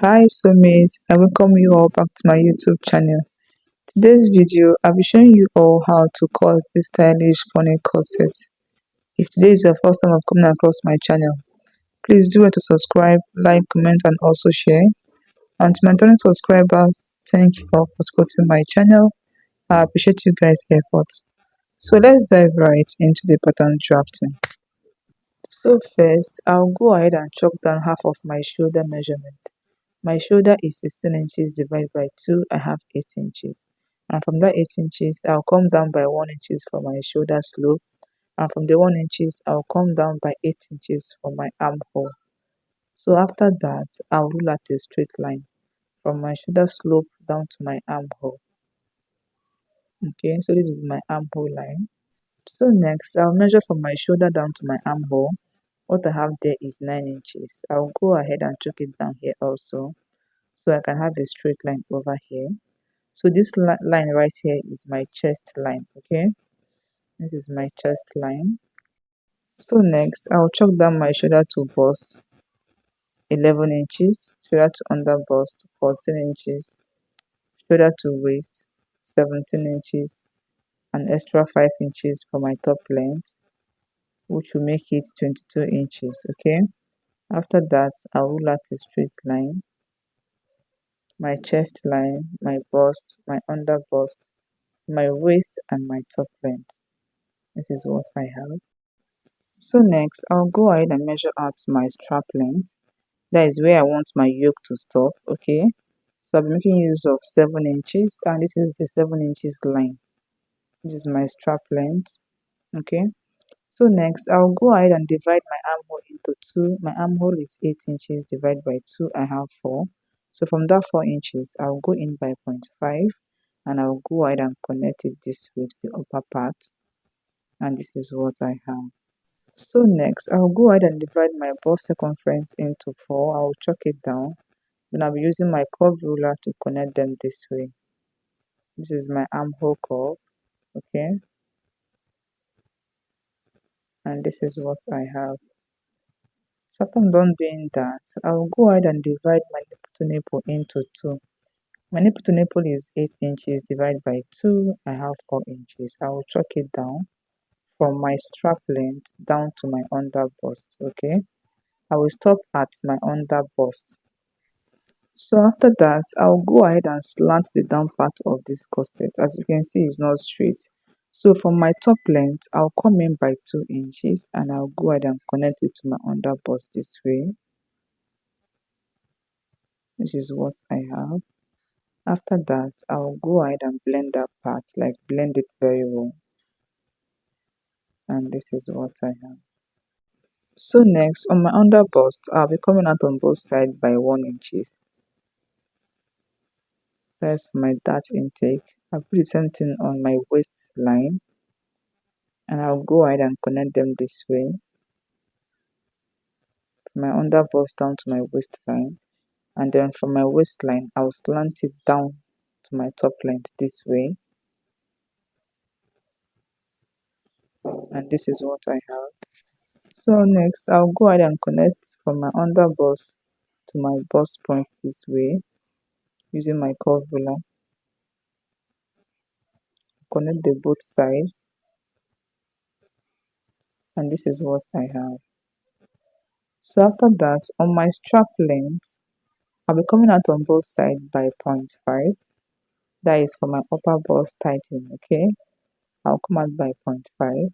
Hi Somis, I welcome you all back to my YouTube channel. Today's video, I'll be showing you all how to cut this stylish funny corset. If today is your first time of coming across my channel, please do well to subscribe, like, comment and also share. And to my returning subscribers, thank you all for supporting my channel. I appreciate you guys' efforts. So let's dive right into the pattern drafting. So first, I'll go ahead and chalk down half of my shoulder measurement. My shoulder is 16 inches divided by 2, I have 8 inches. And from that 8 inches, I'll come down by 1 inches for my shoulder slope. And from the 1 inches, I'll come down by 8 inches for my armhole. So after that, I'll rule out a straight line from my shoulder slope down to my armhole. Okay, so this is my armhole line. So next, I'll measure from my shoulder down to my armhole. What I have there is 9 inches. I'll go ahead and chalk it down here also, so I can have a straight line over here. So this line right here is my chest line. Okay, this is my chest line. So next, I'll chalk down my shoulder to bust 11 inches, shoulder to under bust 14 inches, shoulder to waist 17 inches, and extra 5 inches for my top length, which will make it 22 inches. Okay, after that, I'll rule out a straight line, my chest line, my bust, my under bust, my waist, and my top length. This is what I have. So next, I'll go ahead and measure out my strap length. That is where I want my yoke to stop. Okay, so I'll be making use of 7 inches, and this is the 7 inches line. This is my strap length. Okay, so next, I'll go ahead and divide my armhole into 2. My armhole is 8 inches divided by 2, I have 4. So from that 4 inches, I'll go in by 0.5, and I'll go ahead and connect it this way to the upper part, and this is what I have. So next, I'll go ahead and divide my bust circumference into 4. I'll chalk it down. Then I'll be using my curve ruler to connect them this way. This is my armhole curve, okay? And this is what I have. So after I'm done doing that, I'll go ahead and divide my nipple to nipple into 2. My nipple to nipple is 8 inches divided by 2. I have 4 inches. I will chalk it down from my strap length down to my under bust, okay? I will stop at my under bust. So after that, I'll go ahead and slant the down part of this corset. As you can see, it's not straight. So from my top length, I'll come in by 2 inches, and I'll go ahead and connect it to my under bust this way. This is what I have. After that, I'll go ahead and blend that part, like blend it very well. And this is what I have. So next, on my under bust, I'll be coming out on both sides by 1 inches. That's for my dart intake. I'll put the same thing on my waistline, and I'll go ahead and connect them this way. From my under bust down to my waistline, and then from my waistline, I'll slant it down to my top length this way. And this is what I have. So next, I'll go ahead and connect from my under bust to my bust point this way using my curve ruler. Connect the both sides, and this is what I have. So after that, on my strap length, I'll be coming out on both sides by 0.5. That is for my upper bust tightening, okay? I'll come out by 0.5.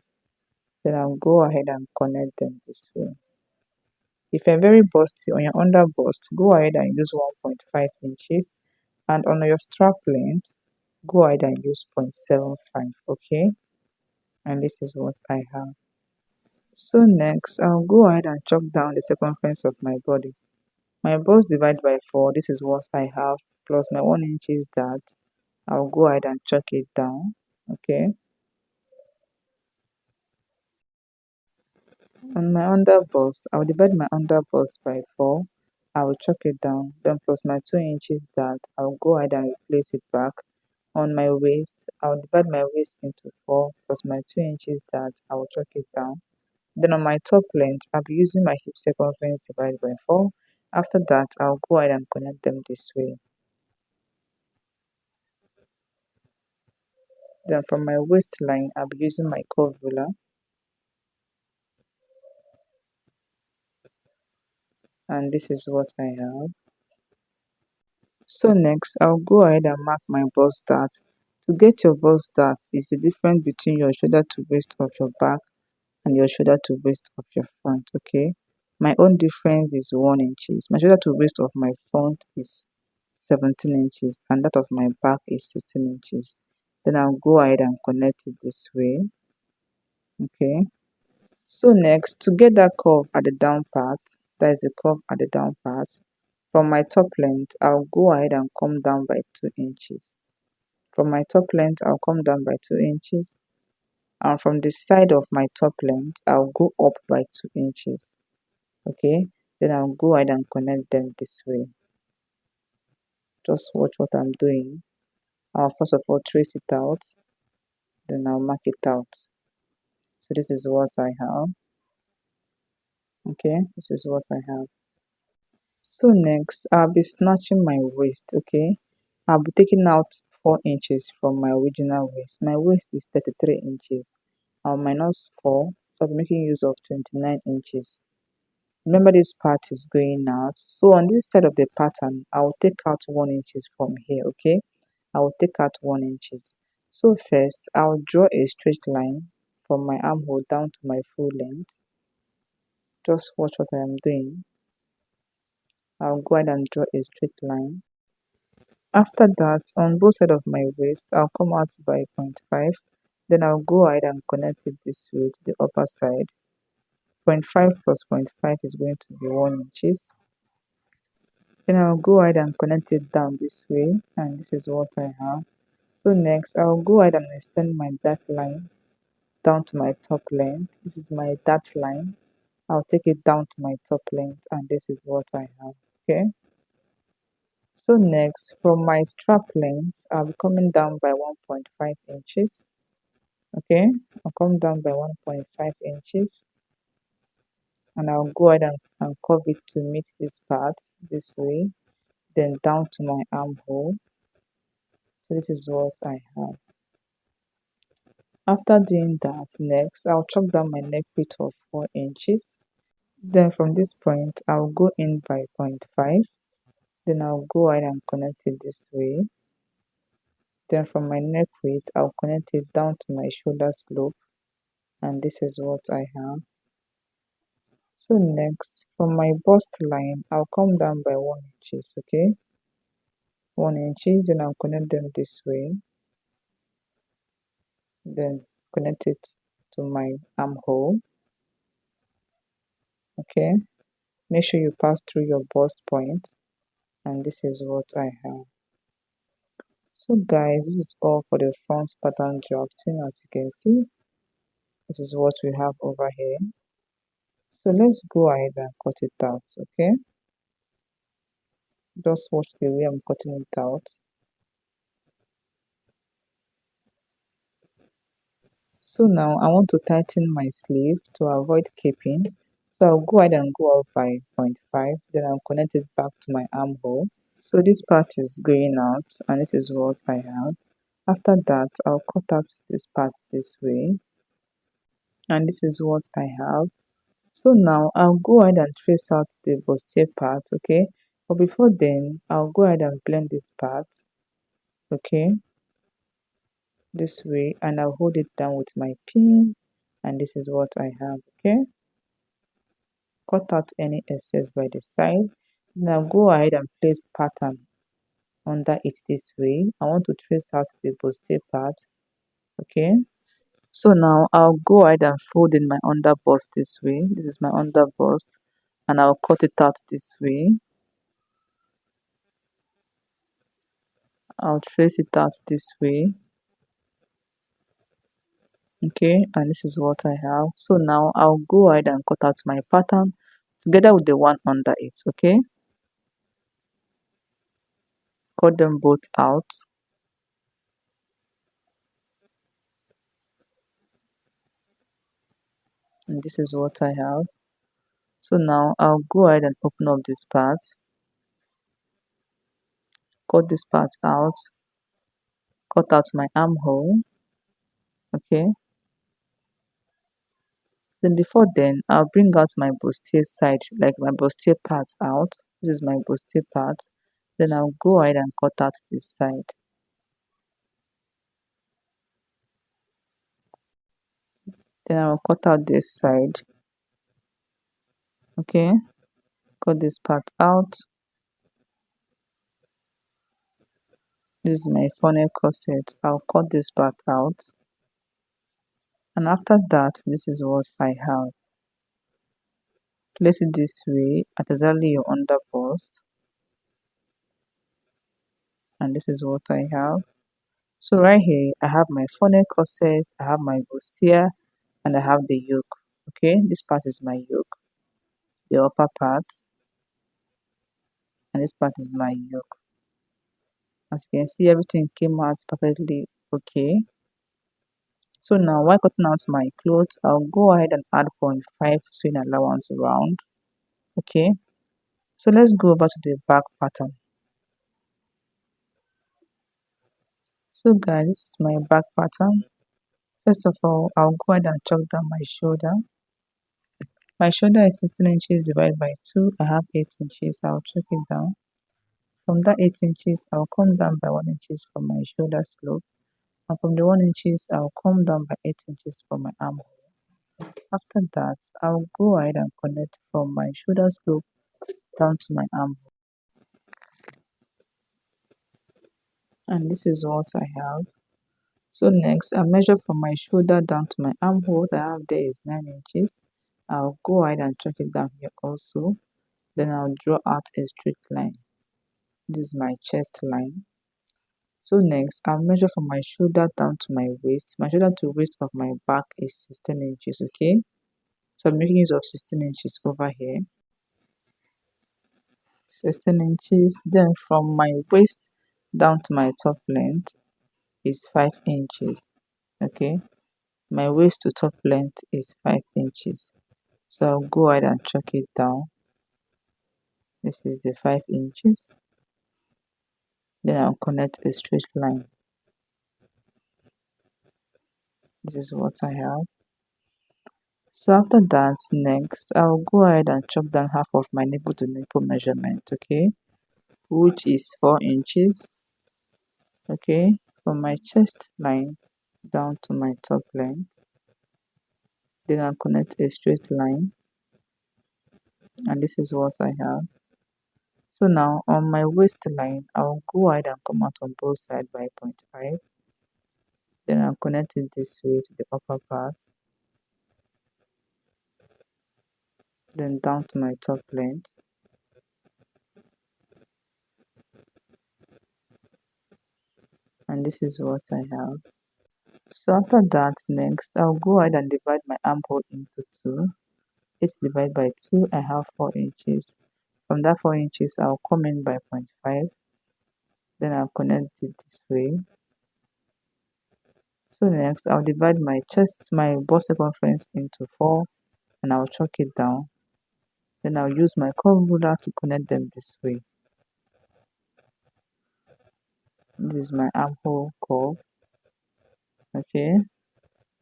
Then I'll go ahead and connect them this way. If you're very busty on your under bust, go ahead and use 1.5 inches. And on your strap length, go ahead and use 0.75, okay? And this is what I have. So next, I'll go ahead and chalk down the circumference of my body. My bust divided by 4, this is what I have, plus my 1 inch is that. I'll go ahead and chalk it down, okay? On my under bust, I'll divide my under bust by 4. I will chalk it down, then plus my 2 inches that. I'll go ahead and replace it back. On my waist, I'll divide my waist into 4 plus my 2 inches that. I will chalk it down. Then on my top length, I'll be using my hip circumference divided by 4. After that, I'll go ahead and connect them this way. Then from my waistline, I'll be using my curve ruler, and this is what I have. So next, I'll go ahead and mark my bust dart. To get your bust dart is the difference between your shoulder to waist of your back and your shoulder to waist of your front, okay? My own difference is 1 inches. My shoulder to waist of my front is 17 inches and that of my back is 16 inches. Then I'll go ahead and connect it this way, okay? So next, to get that curve at the down part, that is the curve at the down part, from my top length, I'll go ahead and come down by 2 inches. From my top length, I'll come down by 2 inches. And from the side of my top length, I'll go up by 2 inches. Okay, then I'll go ahead and connect them this way. Just watch what I'm doing. I'll first of all trace it out, then I'll mark it out. So this is what I have. Okay, this is what I have. So next, I'll be snatching my waist. Okay, I'll be taking out 4 inches from my original waist. My waist is 33 inches. I'll minus 4, so I'll be making use of 29 inches. Remember this part is going out. So on this side of the pattern, I will take out 1 inches from here, okay? I will take out 1 inches. So first, I'll draw a straight line from my armhole down to my full length. Just watch what I am doing. I'll go ahead and draw a straight line. After that, on both sides of my waist, I'll come out by 0.5. Then I'll go ahead and connect it this way to the upper side. 0.5 plus 0.5 is going to be 1 inches. Then I'll go ahead and connect it down this way, and this is what I have. So next, I'll go ahead and extend my dart line down to my top length. This is my dart line. I'll take it down to my top length, and this is what I have. Okay. So next, from my strap length, I'll be coming down by 1.5 inches. Okay, I'll come down by 1.5 inches, and I'll go ahead and curve it to meet this part this way, then down to my armhole. So this is what I have. After doing that, next I'll chop down my neck width of 4 inches. Then from this point, I'll go in by 0.5. Then I'll go ahead and connect it this way. Then from my neck width, I'll connect it down to my shoulder slope. And this is what I have. So next, from my bust line, I'll come down by 1 inches, okay? 1 inches, then I'll connect them this way. Then connect it to my armhole, okay? Make sure you pass through your bust point, and this is what I have. So guys, this is all for the front pattern drafting. As you can see, this is what we have over here. So let's go ahead and cut it out, okay? Just watch the way I'm cutting it out. So now I want to tighten my sleeve to avoid caping. So I'll go ahead and go up by 0.5, then I'll connect it back to my armhole. So this part is going out, and this is what I have. After that, I'll cut out this part this way, and this is what I have. So now I'll go ahead and trace out the bustier part, okay? But before then, I'll go ahead and blend this part, okay? This way, and I'll hold it down with my pin, and this is what I have, okay? Cut out any excess by the side. Now go ahead and place pattern under it this way. I want to trace out the bustier part, okay? So now I'll go ahead and fold in my under bust this way. This is my under bust, and I'll cut it out this way. I'll trace it out this way, okay, and this is what I have. So now I'll go ahead and cut out my pattern together with the one under it, okay? Cut them both out, and this is what I have. So now I'll go ahead and open up this part, cut this part out, cut out my armhole. Okay, then before then I'll bring out my bustier side, like my bustier part out. This is my bustier part. Then I'll go ahead and cut out this side. Then I'll cut out this side. Okay, cut this part out. This is my funnel corset. I'll cut this part out. And after that, this is what I have. Place it this way at exactly your under bust. And this is what I have. So right here, I have my funnel corset, I have my bustier, and I have the yoke. Okay, this part is my yoke, the upper part, and this part is my yoke. As you can see, everything came out perfectly okay. So now, while cutting out my clothes, I'll go ahead and add 0.5 swing allowance around. Okay, so let's go over to the back pattern. So guys, this is my back pattern. First of all, I'll go ahead and chalk down my shoulder. My shoulder is 16 inches divided by 2. I have 8 inches. I'll chalk it down. From that 8 inches, I'll come down by 1 inches from my shoulder slope. And from the 1 inches, I'll come down by 8 inches from my armhole. After that, I'll go ahead and connect from my shoulder slope down to my armhole. And this is what I have. So next, I measure from my shoulder down to my armhole that I have there is 9 inches. I'll go ahead and chalk it down here also. Then I'll draw out a straight line. This is my chest line. So next, I'll measure from my shoulder down to my waist. My shoulder to waist of my back is 16 inches, okay? So I'm making use of 16 inches over here. 16 inches. Then from my waist down to my top length is 5 inches, okay? My waist to top length is 5 inches. So I'll go ahead and chalk it down. This is the 5 inches. Then I'll connect a straight line. This is what I have. So after that, next, I'll go ahead and chop down half of my nipple to nipple measurement, okay, which is 4 inches, okay, from my chest line down to my top length. Then I'll connect a straight line, and this is what I have. So now on my waistline, I'll go ahead and come out on both sides by 0.5. Then I'll connect it this way to the upper part, then down to my top length. And this is what I have. So after that, next, I'll go ahead and divide my armhole into 2. It's divided by 2, I have 4 inches. From that 4 inches, I'll come in by 0.5. Then I'll connect it this way. So next, I'll divide my chest, my bust circumference into 4, and I'll chalk it down. Then I'll use my curve ruler to connect them this way. This is my armhole curve. Okay.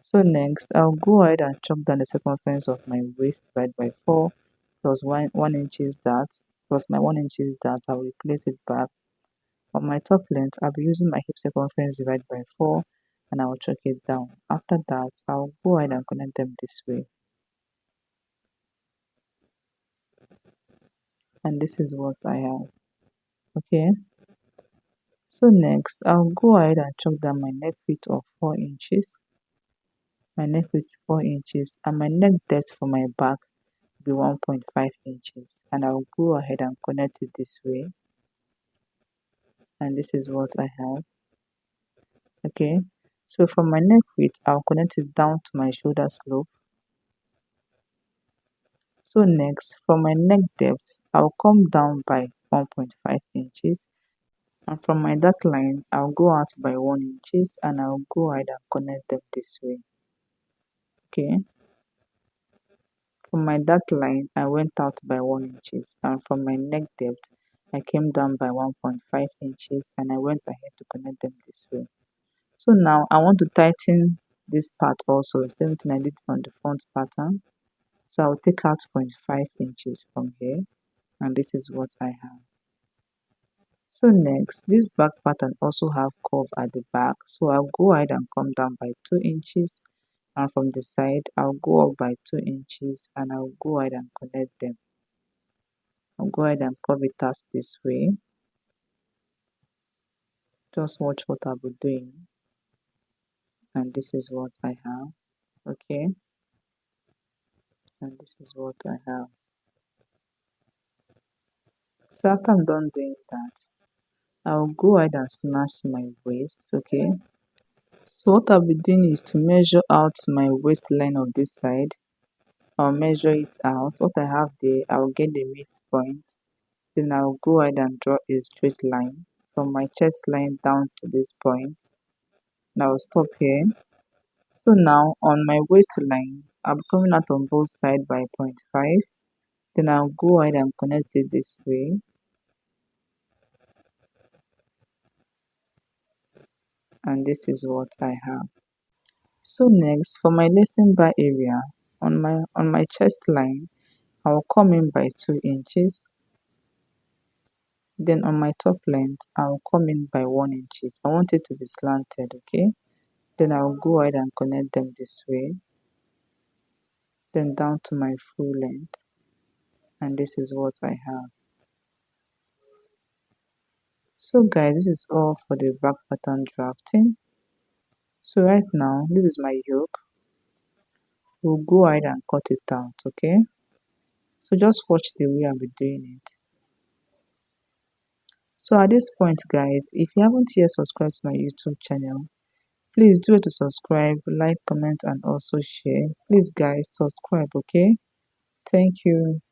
So next, I'll go ahead and chop down the circumference of my waist divided by 4 plus 1 inches that plus my 1 inches that. I'll replace it back. On my top length, I'll be using my hip circumference divided by 4 and I'll chalk it down. After that, I'll go ahead and connect them this way. And this is what I have. Okay. So next, I'll go ahead and chop down my neck width of 4 inches. My neck width 4 inches and my neck depth for my back be 1.5 inches, and I'll go ahead and connect it this way, and this is what I have. Okay, so from my neck width, I'll connect it down to my shoulder slope. So next, from my neck depth, I'll come down by 1.5 inches, and from my dot line, I'll go out by 1 inches, and I'll go ahead and connect them this way. Okay, From my dart line, I went out by 1 inches, and from my neck depth, I came down by 1.5 inches, and I went ahead to connect them this way. So now I want to tighten this part also, same thing I did on the front pattern. So I'll take out 0.5 inches from here, and this is what I have. So next, this back pattern also have curve at the back, so I'll go ahead and come down by 2 inches, and from the side I'll go up by 2 inches, and I'll go ahead and connect them. I'll go ahead and curve it out this way. Just watch what I'll be doing, and this is what I have. Okay, and this is what I have. So after I'm done doing that, I'll go ahead and snatch my waist. Okay, so what I'll be doing is to measure out my waistline of this side. I'll measure it out. What I have there, I'll get the midpoint. Then I'll go ahead and draw a straight line from my chest line down to this point. Now I'll stop here. So now on my waistline, I'll be coming out on both sides by 0.5. Then I'll go ahead and connect it this way. And this is what I have. So next, for my lacing bar area, on my chest line, I'll come in by 2 inches. Then on my top length, I'll come in by 1 inches. I want it to be slanted, okay? Then I'll go ahead and connect them this way. Then down to my full length. And this is what I have. So guys, this is all for the back pattern drafting. So right now, this is my yoke. We'll go ahead and cut it out, okay? So just watch the way I'll be doing it. So at this point guys, if you haven't yet subscribed to my YouTube channel, please do it to subscribe, like, comment, and also share. Please guys, subscribe, okay? Thank you.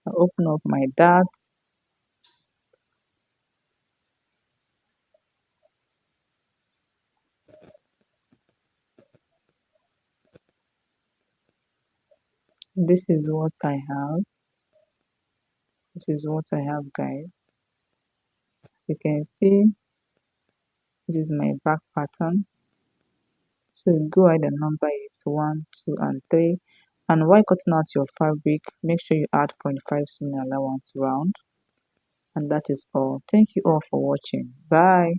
I open up my darts. This is what I have. This is what I have guys. As you can see, this is my back pattern. So you go ahead and number it 1, 2, and 3. And while cutting out your fabric, make sure you add 0.5 sewing allowance round. And that is all. Thank you all for watching. Bye.